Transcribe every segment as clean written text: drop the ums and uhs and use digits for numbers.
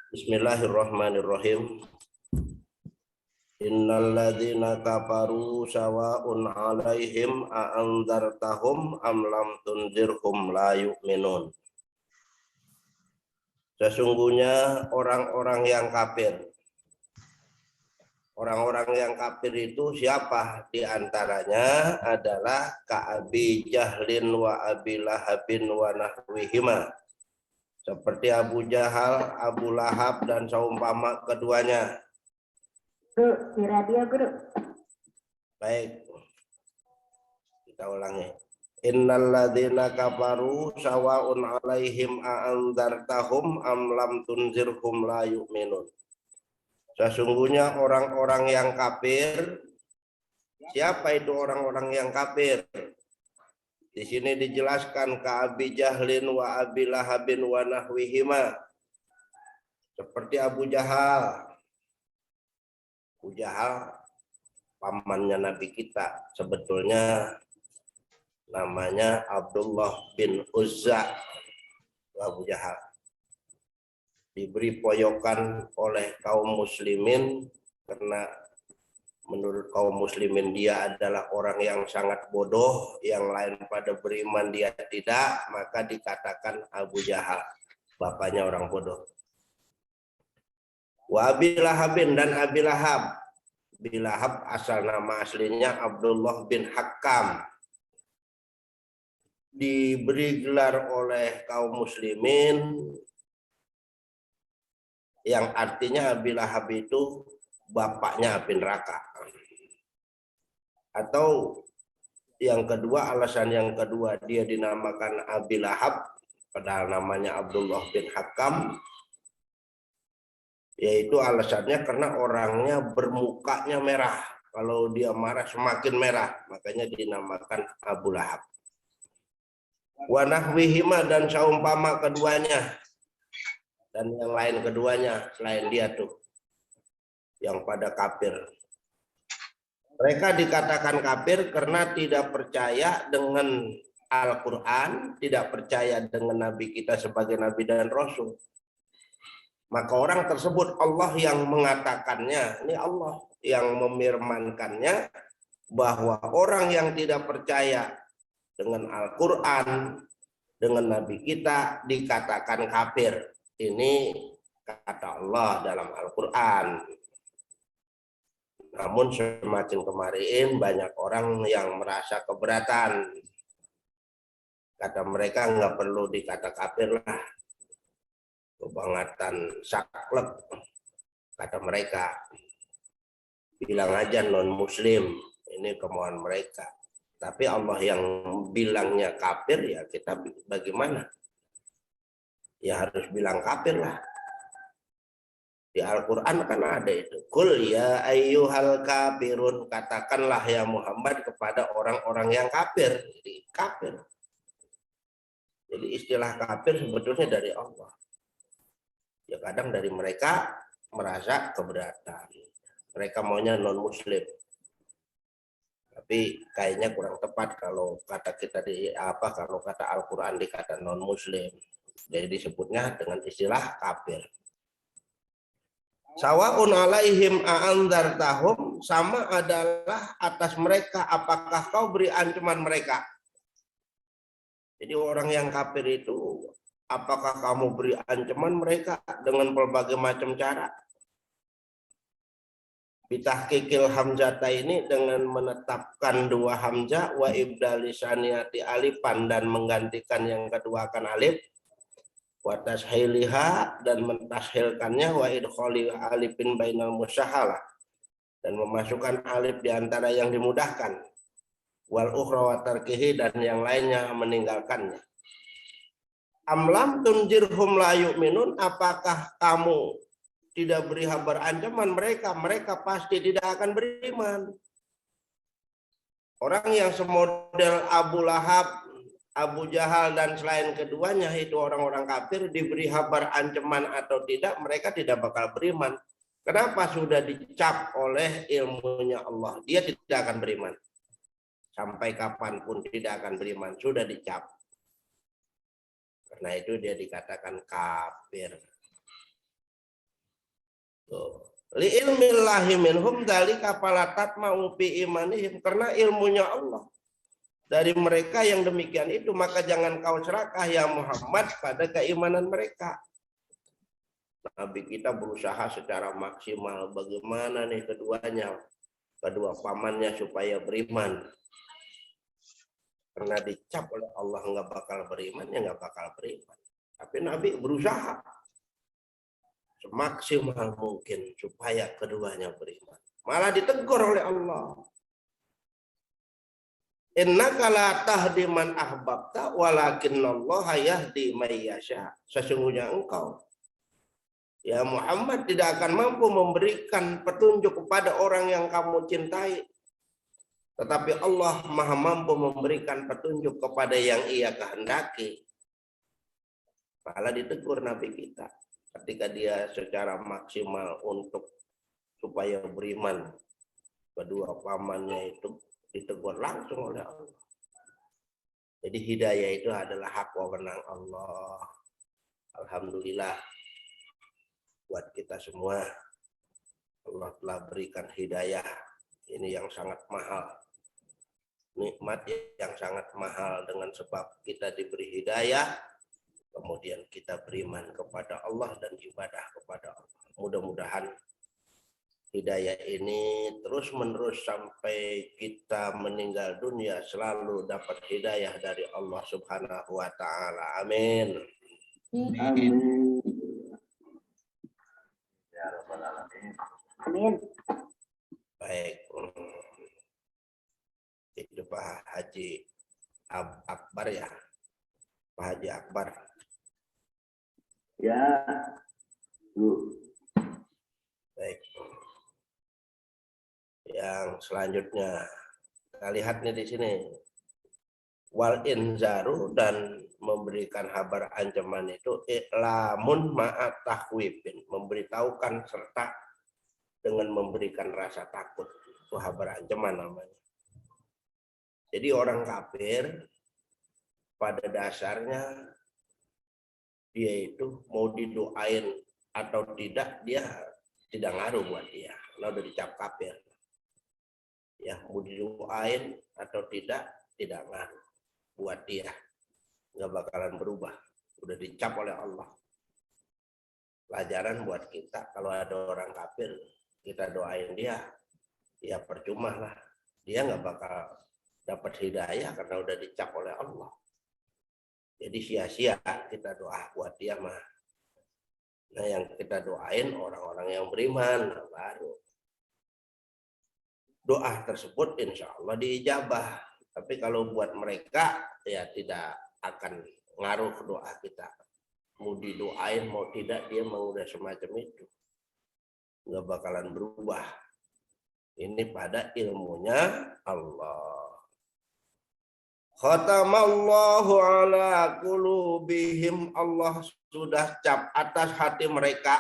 Bismillahirrahmanirrahim. Innal ladzina kafaru sawa'un 'alaihim a'andzartahum am lam tunzirhum la yu'minun. Sesungguhnya orang-orang yang kafir. Orang-orang yang kafir itu siapa? Di antaranya adalah Ka'abi Jahlin wa Abi Lahabin wa nahwihima. Seperti Abu Jahal, Abu Lahab dan seumpama keduanya. Guru, di radio guru. Baik, kita ulangi. Innal ladzina kafaru sawa'un 'alaihim a'andzartahum am lam tunzirhum la yu'minun. Sesungguhnya orang-orang yang kafir, siapa itu orang-orang yang kafir? Di sini dijelaskan Ka'abi Jahlin wa Abi Lahabin wa nahwihima. Seperti Abu Jahal. Abu Jahal pamannya Nabi kita, sebetulnya namanya Abdullah bin Uzza. Abu Jahal diberi poyokan oleh kaum muslimin karena menurut kaum muslimin dia adalah orang yang sangat bodoh, yang lain pada beriman dia tidak, maka dikatakan Abu Jahal, bapaknya orang bodoh. Wa Abi Lahabin dan Abi Lahab. Abi Lahab asal nama aslinya Abdullah bin Hakam. Diberi gelar oleh kaum muslimin yang artinya Abi Lahab itu bapaknya api neraka. Atau yang kedua, alasan yang kedua dia dinamakan Abi Lahab padahal namanya Abdullah bin Hakam, yaitu alasannya karena orangnya bermukanya merah. Kalau dia marah semakin merah, makanya dinamakan Abu Lahab. Wa nahwihima dan saumpama keduanya, dan yang lain keduanya selain dia tuh yang pada kafir. Mereka dikatakan kafir karena tidak percaya dengan Al-Quran, tidak percaya dengan Nabi kita sebagai Nabi dan Rasul. Maka orang tersebut Allah yang mengatakannya, ini Allah yang memfirmankannya, bahwa orang yang tidak percaya dengan Al-Quran, dengan Nabi kita dikatakan kafir. Ini kata Allah dalam Al-Quran. Namun semakin kemarin banyak orang yang merasa keberatan. Kata mereka nggak perlu dikata kafir lah. Kebangetan saklek, kata mereka. Bilang aja non muslim, ini kemauan mereka. Tapi Allah yang bilangnya kafir, ya kita bagaimana? Ya harus bilang kafir lah. Di Al-Quran kan ada itu. Qul ya ayyuhal kafirun. Katakanlah ya Muhammad kepada orang-orang yang kafir. Jadi kafir. Jadi istilah kafir sebetulnya dari Allah. Ya kadang dari mereka merasa keberatan. Mereka maunya non-muslim. Tapi kayaknya kurang tepat kalau kata kita kalau kata Al-Quran dikata non-muslim. Jadi disebutnya dengan istilah kafir. Sawa'un 'alaihim a'andzartahum, sama adalah atas mereka apakah kau beri ancaman mereka. Jadi orang yang kafir itu apakah kamu beri ancaman mereka dengan berbagai macam cara. Bitahqiqil hamzata ini dengan menetapkan dua hamzah wa ibdali saniyati alifan dan menggantikan yang kedua akan alif. Wa tashiliha dan mentashilkannya wa idkhali alifin bainal musyahalah dan memasukkan alif di antara yang dimudahkan wal ukhra wa tarkihi dan yang lainnya meninggalkannya. Amlam tunjirhum la yu'minun, apakah kamu tidak beri kabar ancaman mereka pasti tidak akan beriman. Orang yang semodel Abu Lahab, Abu Jahal dan selain keduanya itu orang-orang kafir diberi kabar ancaman atau tidak, mereka tidak bakal beriman. Kenapa? Sudah dicap oleh ilmunya Allah. Dia tidak akan beriman. Sampai kapanpun tidak akan beriman. Sudah dicap. Karena itu dia dikatakan kafir. Li ilmillahi minhum dalika fala tatma'u fi imanihim, karena ilmunya Allah dari mereka yang demikian itu, maka jangan kau serakah ya Muhammad pada keimanan mereka. Nabi kita berusaha secara maksimal bagaimana nih kedua pamannya supaya beriman. Karena dicap oleh Allah nggak bakal beriman, ya nggak bakal beriman. Tapi Nabi berusaha semaksimal mungkin supaya keduanya beriman. Malah ditegur oleh Allah. Innaka la tahdi man ahbabta walakinallaha yahdi may yasha. Sesungguhnya engkau ya Muhammad tidak akan mampu memberikan petunjuk kepada orang yang kamu cintai. Tetapi Allah maha mampu memberikan petunjuk kepada yang ia kehendaki. Malah ditegur Nabi kita ketika dia secara maksimal untuk supaya beriman. Kedua pamannya itu ditegur langsung oleh Allah. Jadi hidayah itu adalah hak wewenang Allah. Alhamdulillah buat kita semua Allah telah berikan hidayah. Ini yang sangat mahal. Nikmat yang sangat mahal, dengan sebab kita diberi hidayah, kemudian kita beriman kepada Allah dan ibadah kepada Allah. Mudah-mudahan hidayah ini terus menerus sampai kita meninggal dunia selalu dapat hidayah dari Allah Subhanahu wa taala. Amin. Amin. Ya rabbal alamin. Amin. Baik. Itu Pak Haji Akbar ya. Pak Haji Akbar. Ya. Baik. Yang selanjutnya kita lihat nih di sini. Wal inzaru, dan memberikan kabar ancaman itu i'lamun ma'at tahwibin, memberitahukan serta dengan memberikan rasa takut. Itu kabar ancaman namanya. Jadi orang kafir pada dasarnya dia itu mau didoain atau tidak, dia tidak ngaruh buat dia. Kalau udah dicap kafir, ya mau didoain atau tidak ngaruh buat dia, nggak bakalan berubah. Udah dicap oleh Allah. Pelajaran buat kita, kalau ada orang kafir kita doain dia, ya percuma lah, dia nggak bakal dapat hidayah karena udah dicap oleh Allah. Jadi sia-sia kita doa buat dia mah. Nah yang kita doain orang-orang yang beriman baru. Doa tersebut insya Allah diijabah. Tapi kalau buat mereka ya tidak akan ngaruh doa kita. Mau didoain mau tidak, dia mau udah semacam itu. Nggak bakalan berubah. Ini pada ilmunya Allah. Khatamallahu ala qulubihim, Allah sudah cap atas hati mereka.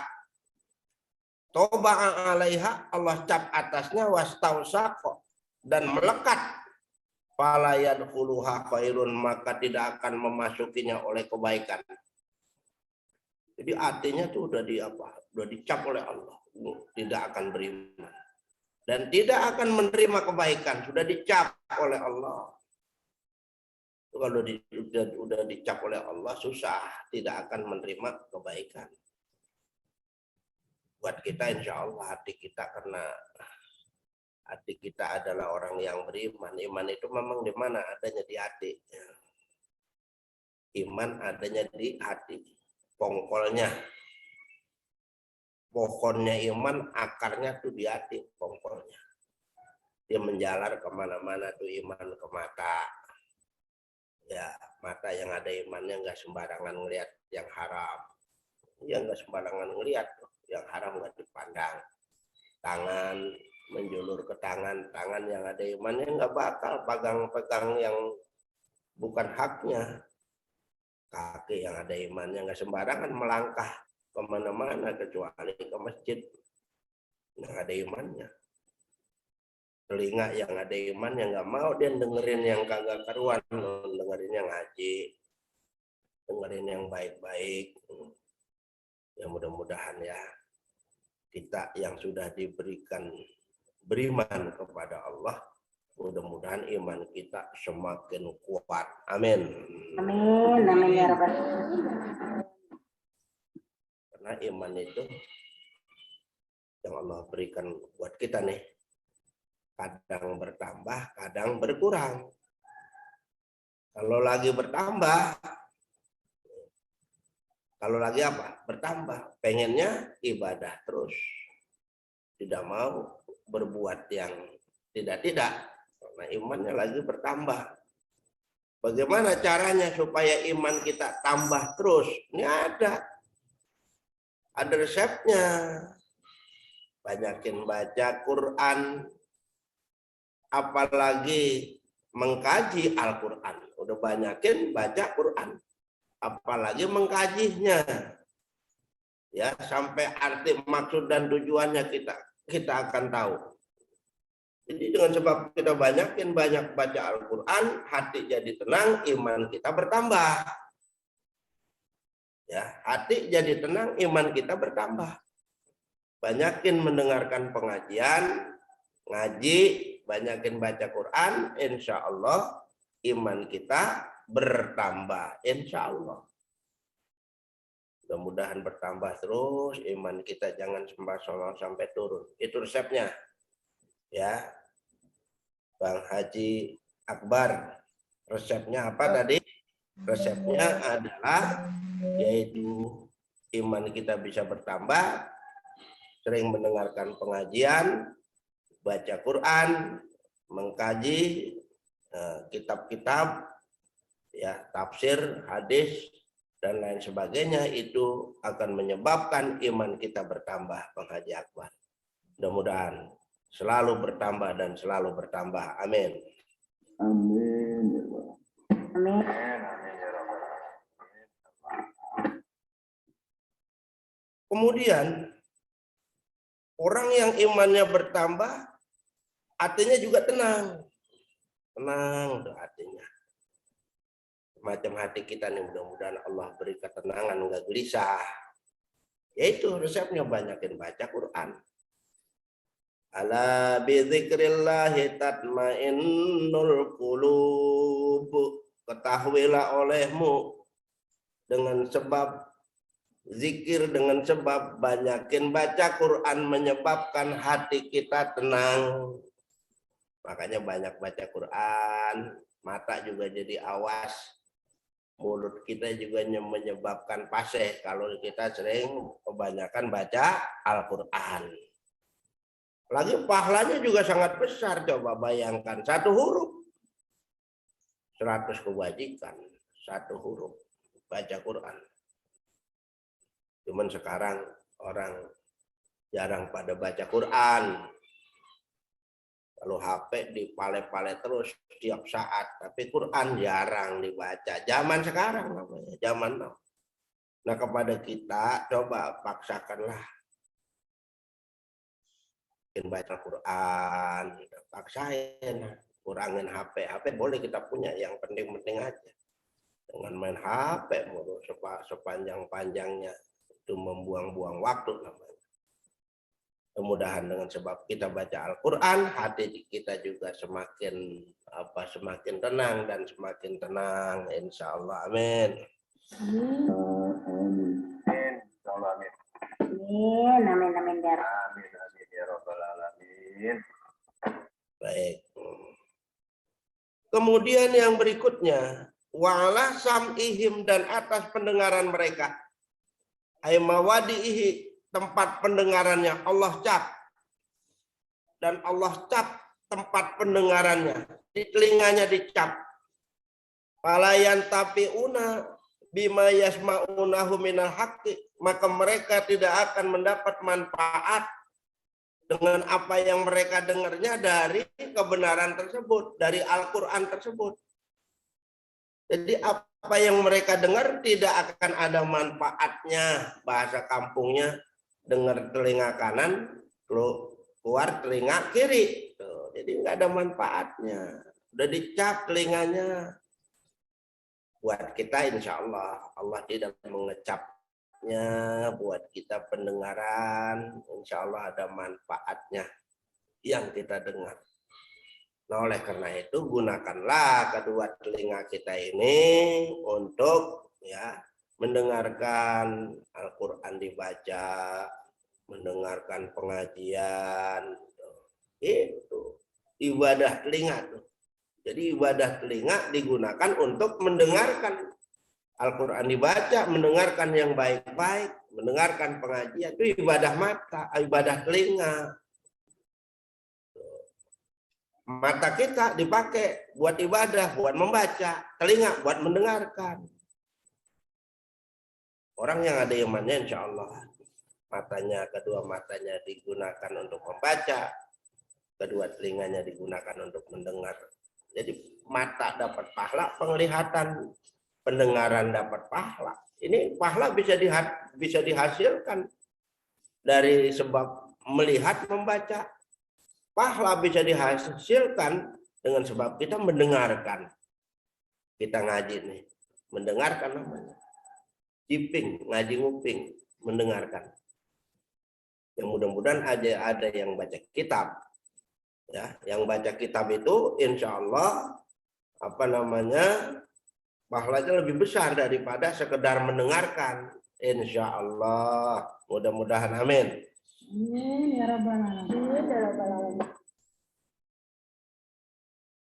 Toba'a alaiha, Allah cap atasnya, wastausaqo, dan melekat. Fala yadkhuluha khairun, maka tidak akan memasukinya oleh kebaikan. Jadi artinya tuh udah dicap oleh Allah, tidak akan beriman dan tidak akan menerima kebaikan, sudah dicap oleh Allah. Kalau udah dicap oleh Allah susah, tidak akan menerima kebaikan. Buat kita insya Allah hati kita, karena hati kita adalah orang yang beriman. Iman itu memang di mana adanya di hati. Iman adanya di hati. Pongkolnya, pohonnya iman, akarnya tuh di hati, pongkolnya. Dia menjalar kemana-mana tuh iman, ke mata. Ya, mata yang ada imannya nggak sembarangan ngelihat yang haram. Ya nggak sembarangan ngelihat yang haram, nggak dipandang. Tangan menjulur ke tangan yang ada imannya nggak bakal pegang-pegang yang bukan haknya. Kaki yang ada imannya nggak sembarangan melangkah kemana-mana kecuali ke masjid yang ada imannya. Telinga yang ada iman yang nggak mau dia dengerin yang kagak karuan, dengerin yang ngaji, dengerin yang baik-baik. Ya mudah-mudahan ya kita yang sudah diberikan beriman kepada Allah, mudah-mudahan iman kita semakin kuat. Amin. Amin. Amin ya Rabbal. Karena iman itu yang Allah berikan buat kita nih, kadang bertambah, kadang berkurang. Kalau lagi bertambah, kalau lagi apa? Bertambah, pengennya ibadah terus. Tidak mau berbuat yang tidak-tidak. Karena imannya lagi bertambah. Bagaimana caranya supaya iman kita tambah terus? Ini ada resepnya. Banyakin baca Quran, apalagi mengkaji Al-Quran. Udah banyakin baca Quran, apalagi mengkajinya. Ya, sampai arti, maksud dan tujuannya kita akan tahu. Jadi dengan sebab kita banyak baca Al-Quran, hati jadi tenang, iman kita bertambah. Ya, hati jadi tenang, iman kita bertambah. Banyakin mendengarkan pengajian, ngaji, banyakin baca Quran, insya Allah iman kita bertambah, insya Allah. Mudah-mudahan bertambah terus, iman kita jangan sampai turun. Itu resepnya. Ya, Bang Haji Akbar, resepnya apa tadi? Resepnya adalah yaitu iman kita bisa bertambah, sering mendengarkan pengajian, baca Quran, mengkaji kitab-kitab, ya, tafsir, hadis, dan lain sebagainya, itu akan menyebabkan iman kita bertambah, Bang Haji Akbar. Mudah-mudahan selalu bertambah dan selalu bertambah. Amin. Amin. Amin. Kemudian orang yang imannya bertambah, hatinya juga tenang. Tenang tuh hatinya. Macam hati kita nih, mudah-mudahan Allah beri ketenangan, enggak gelisah. Yaitu resepnya banyakin baca Quran. Ala bidzikrillahi tatmainnul qulub. Ketahuilah olehmu dengan sebab zikir, dengan sebab banyakin baca Quran menyebabkan hati kita tenang. Makanya banyak baca Quran, mata juga jadi awas, mulut kita juga menyebabkan fasih kalau kita sering kebanyakan baca Al-Quran. Lagi pahalanya juga sangat besar. Coba bayangkan, satu huruf 100 kebajikan, satu huruf baca Quran. Cuman sekarang orang jarang pada baca Quran. Kalau HP dipale-pale terus setiap saat, tapi Quran jarang dibaca. Zaman sekarang namanya, zaman now. Nah, kepada kita coba paksakanlah baca Quran, paksain, kurangin HP. HP boleh kita punya, yang penting-penting aja. Dengan main HP mulu sepanjang-panjangnya itu membuang-buang waktu namanya. Mudah-mudahan dengan sebab kita baca Al-Quran, hati kita juga semakin tenang dan semakin tenang, insya Allah. Amin. Amin. Amin. Amin ya Rabbal alamin. Baik. Kemudian yang berikutnya, wa'ala sam'ihim, dan atas pendengaran mereka. Aimawadihi, tempat pendengarannya Allah cap. Dan Allah cap tempat pendengarannya. Di telinganya dicap. Palayan tapi'una bima yasma'unahu minal haqqi. Maka mereka tidak akan mendapat manfaat dengan apa yang mereka dengarnya dari kebenaran tersebut, dari Al-Quran tersebut. Jadi apa yang mereka dengar tidak akan ada manfaatnya. Bahasa kampungnya, dengar telinga kanan, keluar telinga kiri. Tuh, jadi nggak ada manfaatnya. Udah dicap telinganya. Buat kita insya Allah, Allah tidak mengecap buat kita pendengaran, insya Allah ada manfaatnya yang kita dengar. Nah, oleh karena itu gunakanlah kedua telinga kita ini untuk ya mendengarkan Al-Quran dibaca, mendengarkan pengajian. Itu ibadah telinga tuh. Jadi ibadah telinga digunakan untuk mendengarkan Al-Quran dibaca, mendengarkan yang baik-baik, mendengarkan pengajian. Itu ibadah mata, ibadah telinga. Mata kita dipakai buat ibadah, buat membaca, telinga buat mendengarkan. Orang yang ada imannya insya Allah kedua matanya digunakan untuk membaca, kedua telinganya digunakan untuk mendengar. Jadi mata dapat pahala penglihatan, pendengaran dapat pahala. Ini pahala bisa dihasilkan dari sebab melihat membaca. Pahala bisa dihasilkan dengan sebab kita mendengarkan. Kita ngaji nih, mendengarkan namanya. Jiping, ngaji nguping, mendengarkan. Yang mudah-mudahan ada yang baca kitab. Ya, yang baca kitab itu insya Allah pahalanya lebih besar daripada sekedar mendengarkan. Insya Allah, mudah-mudahan amin. Amin ya rabbal alamin.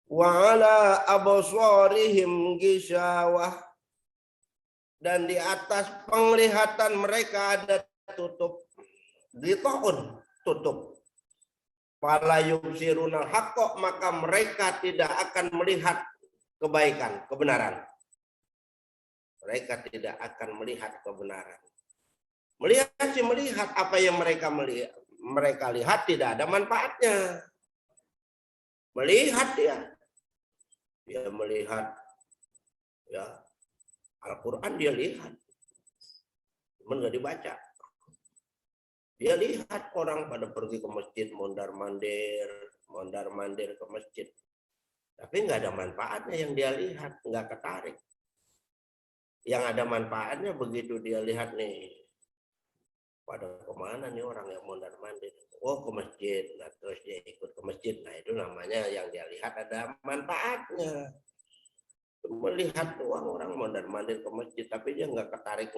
Wa ala absarihim ghishawah, dan di atas penglihatan mereka ada tutup, ghita'un, tutup. Fala yubsirunal haqqa, maka mereka tidak akan melihat kebaikan, kebenaran. Mereka tidak akan melihat kebenaran. Melihat apa yang mereka lihat tidak ada manfaatnya. Melihat dia melihat ya Al-Quran, dia lihat, cuman nggak dibaca. Dia lihat orang pada pergi ke masjid mondar-mandir ke masjid, tapi nggak ada manfaatnya yang dia lihat, nggak ketarik. Yang ada manfaatnya begitu dia lihat nih, pada kemana nih orang yang mondar-mandir? Oh, ke masjid. Nah, terus dia ikut ke masjid. Nah, itu namanya yang dia lihat ada manfaatnya. Melihat doang orang mondar-mandir ke masjid, tapi dia nggak ketarik.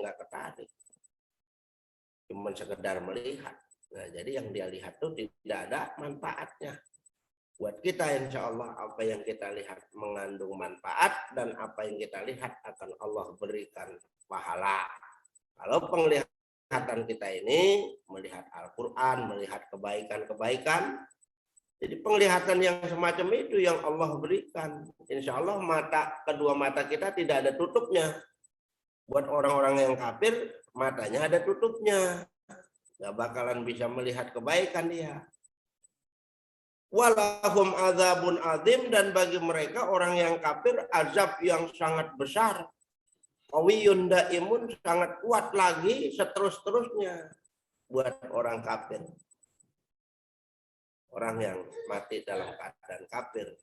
Cuma sekedar melihat. Nah, jadi yang dia lihat itu tidak ada manfaatnya. Buat kita insya Allah apa yang kita lihat mengandung manfaat, dan apa yang kita lihat akan Allah berikan pahala. Kalau penglihatan kita ini melihat Al-Quran, melihat kebaikan-kebaikan, jadi penglihatan yang semacam itu yang Allah berikan. Insya Allah kedua mata kita tidak ada tutupnya. Buat orang-orang yang kafir, matanya ada tutupnya. Gak bakalan bisa melihat kebaikan dia. Walahum azabun azim, dan bagi mereka orang yang kafir azab yang sangat besar. Qawiyun daimun, sangat kuat lagi seterus-terusnya buat orang kafir. Orang yang mati dalam keadaan kafir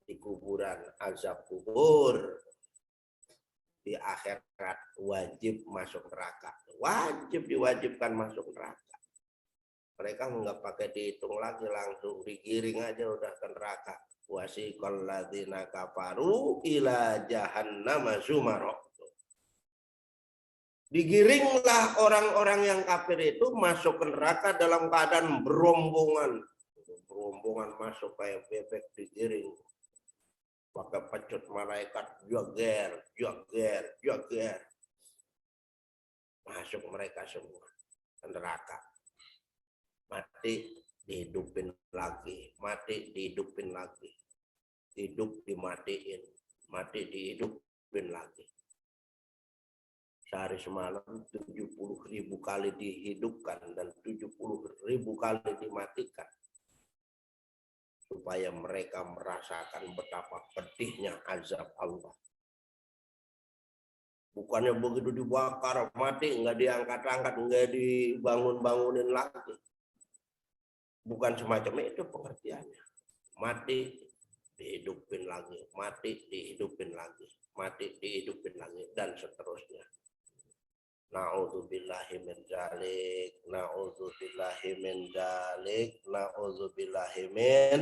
di kuburan, azab kubur, di akhirat wajib masuk neraka. Diwajibkan masuk neraka. Mereka nggak pakai dihitung lagi, langsung digiring aja udah ke neraka. Wasiqal ladzina kafaru ila jahannama zumara. Digiringlah orang-orang yang kafir itu masuk ke neraka dalam keadaan berombongan. Berombongan masuk kayak bebek digiring. Pakai pecut malaikat, jager. Masuk mereka semua ke neraka. Mati dihidupin lagi, mati dihidupin lagi, hidup dimatiin, mati dihidupin lagi. Sehari semalam 70.000 kali dihidupkan dan 70.000 kali dimatikan, supaya mereka merasakan betapa pedihnya azab Allah. Bukannya begitu dibakar mati nggak diangkat-angkat, nggak dibangun-bangunin lagi. Bukan semacam itu pengertiannya. Mati dihidupin lagi, mati dihidupin lagi, mati dihidupin lagi, dan seterusnya. Na'udzubillahi min dzalik, na'udzubillahi min dzalik, na'udzubillahi min